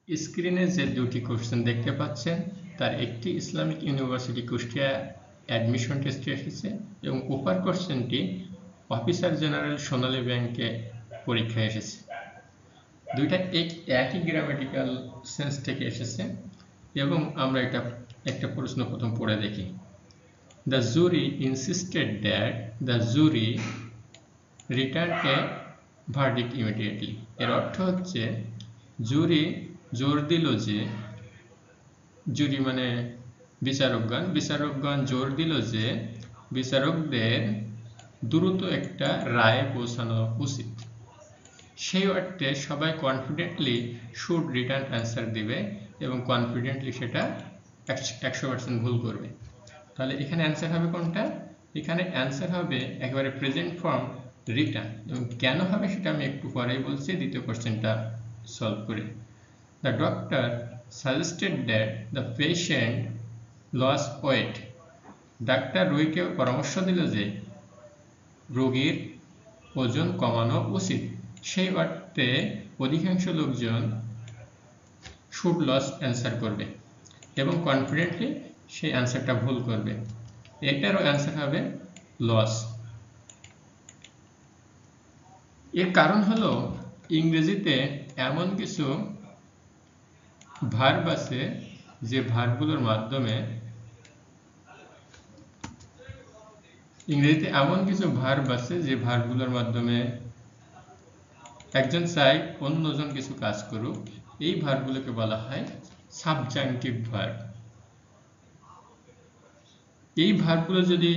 স্ক্রিনে যে দুটি কোশ্চেন দেখতে পাচ্ছেন তার একটি ইসলামিক ইউনিভার্সিটি কুষ্টিয়া অ্যাডমিশন টেস্টে এসেছে এবং উপর কোশ্চেনটি অফিসার জেনারেল সোনালী ব্যাংকে পরীক্ষায় এসেছে। দুইটা একই গ্রামাটিক্যাল সেন্স থেকে এসেছে এবং আমরা একটা প্রশ্ন প্রথম পড়ে দেখি। The jury insisted that the jury return A verdict immediately. এর অর্থ হচ্ছে জুরি জোর দিল যে, জুরি মানে বিচারকগণ জোর দিল যে বিচারকদের দ্রুত একটা রায়ে পৌঁছানো উচিত। সেই অর্থে সবাই কনফিডেন্টলি শুড রিটার্ন অ্যান্সার দিবে এবং কনফিডেন্টলি সেটা 100% ভুল করবে। তাহলে এখানে অ্যান্সার হবে কোনটা? এখানে অ্যান্সার হবে একেবারে প্রেজেন্ট ফর্ম রিটার্ন। এবং কেন হবে সেটা আমি একটু পরেই বলছি দ্বিতীয় কোশ্চেনটা সলভ করে। The doctor suggested that the patient lose weight. Doctor রোগীকে পরামর্শ দিল যে রোগীর ওজন কমানো উচিত। সেই অর্থে অধিকাংশ লোকজন শুড লস অ্যান্সার করবে এবং কনফিডেন্টলি সেই অ্যান্সারটা ভুল করবে। এটারও অ্যান্সার হবে লস। এর কারণ হলো ইংরেজিতে এমন কিছু ভার্ব আছে যে ভার্বগুলোর মাধ্যমে একজন চাই অন্যজন কিছু কাজ করুক। এই ভার্বগুলোকে বলা হয় সাবজাংটিভ ভার্ব। এই ভার্বগুলো যদি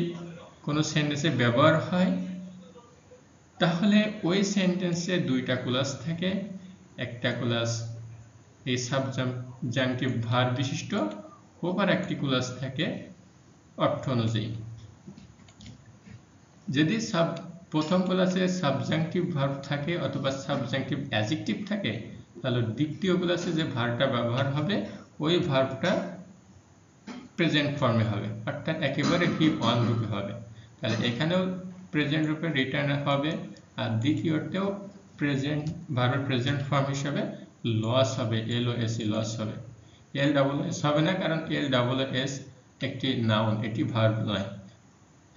কোনো সেন্টেন্সে ব্যবহার হয় তাহলে ওই সেন্টেন্সে দুইটা ক্লজ থাকে। একটা ক্লজ এই সাবজাংটিভ ভার্ব বিশিষ্ট, ওপর একটি ক্লজ থাকে অর্থ অনুযায়ী। যদি প্রথম ক্লাসে সাবজাংটিভ ভার্ব থাকে অথবা সাবজাংটিভ অ্যাডজেক্টিভ থাকে তাহলে দ্বিতীয় ক্লাসে যে ভার্বটা ব্যবহার হবে ওই ভার্বটা প্রেজেন্ট ফর্মে হবে, অর্থাৎ একেবারে V1 রূপে হবে। তাহলে এখানেও প্রেজেন্ট রূপে রিটার্ন হবে আর দ্বিতীয়তেও ভার্বের প্রেজেন্ট ফর্ম হিসেবে লস হবে, LOS লস হবে। LOS হবে না, কারণ LOS একটি নাউন, এটি ভার্ব নয়।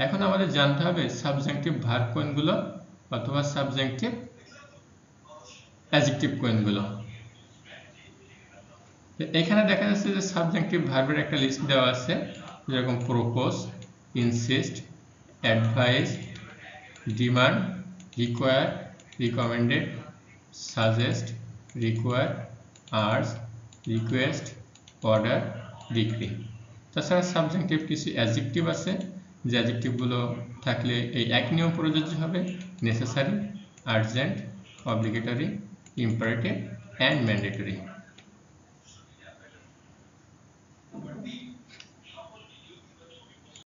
এখন আমাদের জানতে হবে সাবজাংটিভ ভার্ব কোনগুলো অথবা সাবজাংটিভ অ্যাডজেক্টিভ কোনগুলো। এখানে দেখা যাচ্ছে যে সাবজাংটিভ ভার্বের একটা লিস্ট দেওয়া আছে, যেরকম propose, insist, advice, demand, require, recommended, suggest, require, urge, request, order, decree. তাছাড়া সাবজাংটিভ কিছু অ্যাডজেক্টিভ আছে যে অ্যাডজেক্টিভগুলো থাকলে এই এক নিয়ম প্রযোজ্য হবে: necessary, urgent, obligatory, imperative and mandatory.